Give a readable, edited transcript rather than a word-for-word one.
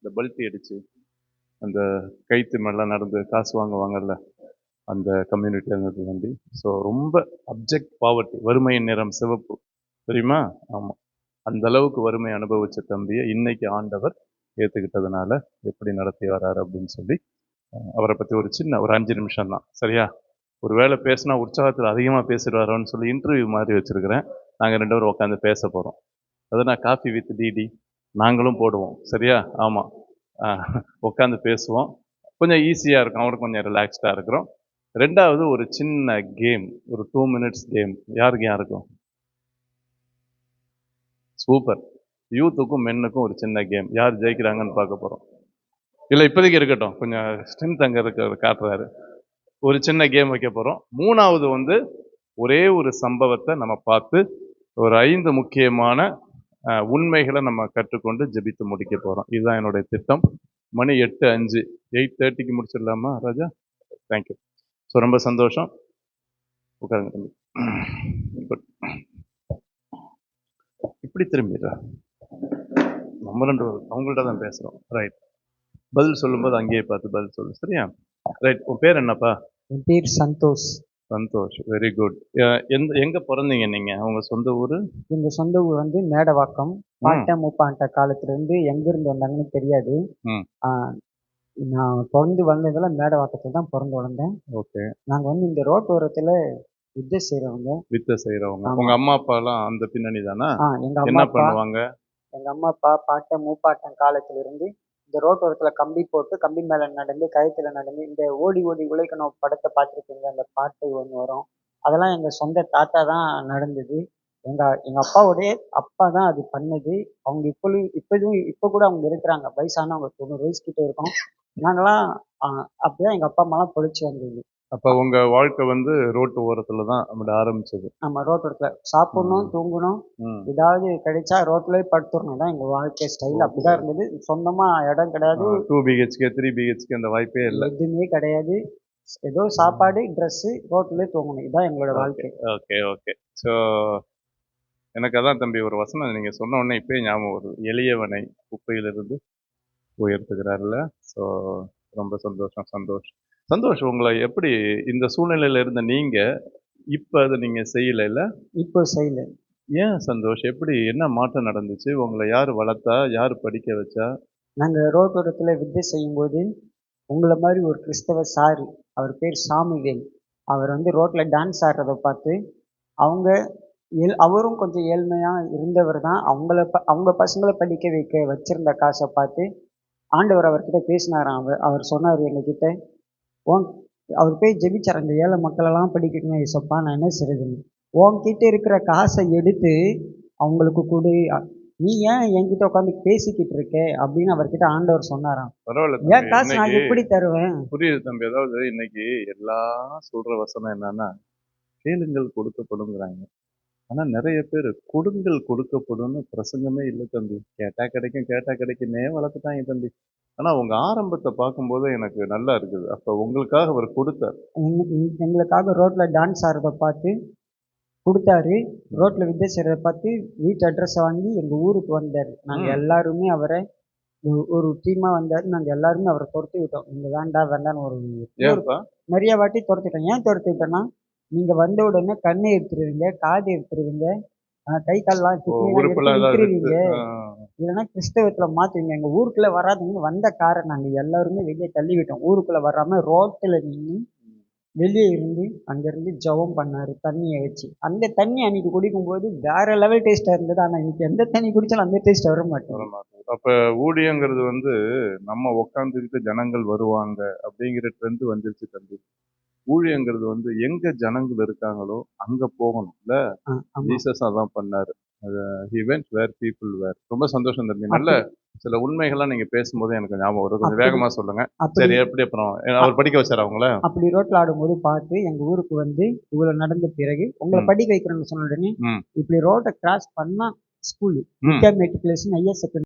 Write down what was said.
இந்த பல்ட்டி அடிச்சு அந்த கைத்து மேலாம் நடந்து காசு வாங்குவாங்கல்ல அந்த கம்யூனிட்டி இருந்தது தம்பி. ஸோ ரொம்ப அப்ஜெக்ட் பாவர்ட்டி, வறுமையின் நிறம் சிவப்பு, தெரியுமா? ஆமாம். அந்த அளவுக்கு வறுமை அனுபவிச்ச தம்பியை இன்னைக்கு ஆண்டவர் ஏற்றுக்கிட்டதுனால எப்படி நடத்தி வராரு அப்படின்னு சொல்லி அவரை பற்றி ஒரு சின்ன ஒரு 5 நிமிஷம் தான், சரியா? ஒரு வேளை பேசினா உற்சாகத்தில் அதிகமாக பேசிடுவாரோன்னு சொல்லி இன்டர்வியூ மாதிரி வச்சுருக்கிறேன். நாங்கள் 2 பேரும் உட்காந்து பேச போகிறோம். அதை நான் காஃபி வித் டிடி நாங்களும் போடுவோம், சரியா? ஆமாம், உட்காந்து பேசுவோம். கொஞ்சம் ஈஸியாக இருக்கும், அவருக்கு கொஞ்சம் ரிலாக்ஸ்டாக இருக்கிறோம். 2வது ஒரு சின்ன கேம், ஒரு 2 மினிட்ஸ் கேம். யாருக்கும் சூப்பர். யூத்துக்கும் மென்னுக்கும் ஒரு சின்ன கேம். யார் ஜெயிக்கிறாங்கன்னு பார்க்க போகிறோம். இல்லை இப்போதைக்கு இருக்கட்டும், கொஞ்சம் ஸ்ட்ரென்த் அங்கே இருக்கிற காட்டுறாரு. ஒரு சின்ன கேம் வைக்க போகிறோம். 3வது ஒரே ஒரு சம்பவத்தை நம்ம பார்த்து ஒரு 5 முக்கியமான உண்மைகளை நம்ம கற்றுக்கொண்டு ஜெபித்து முடிக்க போகிறோம். இதுதான் என்னுடைய திட்டம். மணி 8:05, 8:30க்கு முடிச்சிடலாமா ராஜா? தேங்க்யூ. ஸோ ரொம்ப சந்தோஷம். உட்காருங்க தம்பி. குட். இப்படி திரும்பிடுறா. நம்ம 2 அவங்கள்ட்ட தான் பேசுகிறோம். ரைட். பதில் சொல்லும்போது அங்கேயே பார்த்து பதில் சொல்லு, சரியா? ரைட். உன் பேர் என்னப்பா? என் பேர் சந்தோஷ். Santhosh, very good. எங்கே பிறந்தீங்க நீங்கள்? உங்க சொந்த ஊர்? எங்கள் சொந்த ஊர் வந்து மேடவாக்கம். பாட்டா மூப்பாண்ட காலத்துலேருந்து எங்கேருந்து வந்தாங்கன்னு தெரியாது. நான் பிறந்து வளர்ந்ததெல்லாம் மேடவாக்கத்தில் தான் பிறந்து வளர்ந்தேன். ஓகே. நாங்கள் வந்து இந்த ரோட் ஓரத்தில் வித்தை செய்கிறவங்க. வித்தை செய்கிறவங்க. உங்கள் அம்மா அப்பாலாம் அந்த பின்னணி தானே? எங்கள் என்ன அம்மா அப்பா பண்ணுவாங்க? எங்கள் அம்மா அப்பா பாட்டா மூப்பாட்டம் காலத்திலிருந்து இந்த ரோட்டோரத்தில் கம்பி போட்டு கம்பி மேலே நடந்து கயத்தில் நடந்து இந்த ஓடி ஓடி உழைக்கணும் படத்தை பார்த்துருப்பீங்க, அந்த பாட்டு ஒன்று வரும். அதெல்லாம் எங்கள் சொந்த தாத்தா தான் நடந்தது. எங்கள் அப்பாவுடைய அப்பா தான் அது பண்ணது. அவங்க இப்போ கூட அவங்க இருக்கிறாங்க, வயசானவங்க, 90 வயசு கிட்ட இருக்கும். நாங்களாம் அப்படிதான் எங்கள் அப்பா அம்மாலாம் பொழைச்சி வந்தது. அப்போ உங்கள் வாழ்க்கை வந்து ரோட்டு ஓரத்தில் தான் அப்படி ஆரம்பிச்சது? நம்ம ரோட்டோரத்தில் சாப்பிடணும், தூங்கணும், ஏதாவது கிடைச்சா ரோட்லேயே படுத்துடணும் தான் எங்கள் வாழ்க்கை ஸ்டைல். அப்படிதான் இருந்தது. சொந்தமாக இடம் கிடையாது. 2 BHK 3 BHK அந்த வாய்ப்பே இல்லை? எதுவுமே கிடையாது. ஏதோ சாப்பாடு, ட்ரெஸ்ஸு, ரோட்லேயே தூங்கணும், இதுதான் எங்களோட வாழ்க்கை. Okay okay. ஸோ எனக்கு அதான் தம்பி ஒரு வசனம் நீங்கள் சொன்ன உடனே இப்போயே ஞாபகம் வருது. எளியவனை குப்பையிலிருந்து உயர்த்துகிறார்ல. ஸோ ரொம்ப சந்தோஷ். உங்களை எப்படி இந்த சூழ்நிலையில் இருந்த நீங்கள் இப்போ அதை நீங்கள் செய்யலைல்ல? இப்போ செய்யல. ஏன் சந்தோஷ்? எப்படி, என்ன மாற்றம் நடந்துச்சு? உங்களை யார் வளர்த்தா, யார் படிக்க வச்சா? நாங்கள் ரோட்டோரத்தில் வித்தை செய்யும்போது உங்களை மாதிரி ஒரு கிறிஸ்தவ சார், அவர் பேர் சாமுவேல், அவர் வந்து ரோட்டில் டான்ஸ் ஆடுறதை பார்த்து அவரும் கொஞ்சம் ஏழ்மையாக இருந்தவர் தான். அவங்க பசங்களை படிக்க வைக்க வச்சிருந்த காசை பார்த்து ஆண்டவர் அவர்கிட்ட பேசினாராம். அவர் சொன்னார் எங்ககிட்ட, அவர் போய் ஜெபிச்சார், அந்த ஏழை மக்களெல்லாம் படிக்கணும் ஏசப்பா, நான் என்ன செய்யறதுன்னு. உன்கிட்ட இருக்கிற காசை எடுத்து அவங்களுக்கு கொடு, நீ ஏன் என்கிட்ட உட்காந்து பேசிக்கிட்டு இருக்க அப்படின்னு அவர்கிட்ட ஆண்டவர் சொன்னாராம். பரவாயில்ல, ஏன் காசு நான் எப்படி தருவேன்? புரியுது தம்பி. அதாவது இன்னைக்கு எல்லாம் சொல்ற வசனம் என்னன்னா, கேளுங்கள் கொடுக்கப்படுங்கிறாங்க. ஆனா நிறைய பேர் கொடுங்கள் கொடுக்கப்படும்னு பிரசங்கமே இல்லை தம்பி. கேட்டா கிடைக்குன்னே வளர்த்துட்டாங்க தம்பி. ஆனா உங்க ஆரம்பத்தை பார்க்கும்போது எனக்கு நல்லா இருக்குது. அப்ப உங்களுக்காக அவர் கொடுத்தார். எங்களுக்காக ரோட்ல டான்ஸ் ஆடுறத பார்த்து கொடுத்தாரு. ரோட்ல வித்தை செய்யறத பார்த்து வீட்டு அட்ரஸை வாங்கி எங்க ஊருக்கு வந்தாரு. நாங்க எல்லாருமே அவரை ஒரு டீமா வந்தாரு. நாங்க எல்லாருமே அவரை துரத்தி விட்டோம். நீங்க வேண்டான்னு ஒரு நிறைய வாட்டி துரத்திட்டோம். ஏன் துரத்தி விட்டோம்னா, நீங்க வந்த உடனே கண்ணை எடுத்துருவீங்க, காது எடுத்துருவீங்க, கை கால்லாம் விட்டுருவீங்க, இல்லைன்னா கிறிஸ்தவத்துல மாத்துவீங்க. எங்க ஊருக்குள்ள வராதுன்னு வந்த காரை நாங்க எல்லாருமே வெளியே தள்ளி விட்டோம். ஊருக்குள்ள வராம ரோட்டில் நின்று வெளியே இருந்து அங்கிருந்து ஜெபம் பண்ணாரு தண்ணியை வச்சு. அந்த தண்ணி அன்னைக்கு குடிக்கும்போது வேற லெவல் டேஸ்டா இருந்தது. ஆனா இன்னைக்கு எந்த தண்ணி குடிச்சாலும் அந்த டேஸ்ட் வர மாட்டேன். அப்ப ஊழியங்கிறது வந்து நம்ம உட்காந்துக்கிட்டு ஜனங்கள் வருவாங்க அப்படிங்கிற ட்ரெண்ட் வந்துருச்சு தம்பி. ஊழியங்கிறது வந்து எங்க ஜனங்கள் இருக்காங்களோ அங்க போகணும் இல்ல? ஜீசஸ் அதான் பண்ணாரு. He went where people were. ரொம்ப சந்தோஷம் தம்பி. நல்ல சில உண்மைகள்லாம் நீங்க பேசும்போது எனக்கு ஞாபகம் வரும். கொஞ்சம் வேகமா சொல்லுங்க. சரி, எப்படி அப்புறம் அவர் படிக்க வச்சாரு அவங்கள? அப்படி ரோட்ல ஆடும்போது பார்த்து எங்க ஊருக்கு வந்து இவ்வளவு நடந்த பிறகு உங்களை படிக்க வைக்கிறேன்னு சொன்ன உடனே இப்படி ரோட்டை கிராஸ் பண்ணா ஸ்கூல் மெட்ரிகுலேஷன் ஹையர் செகண்டரி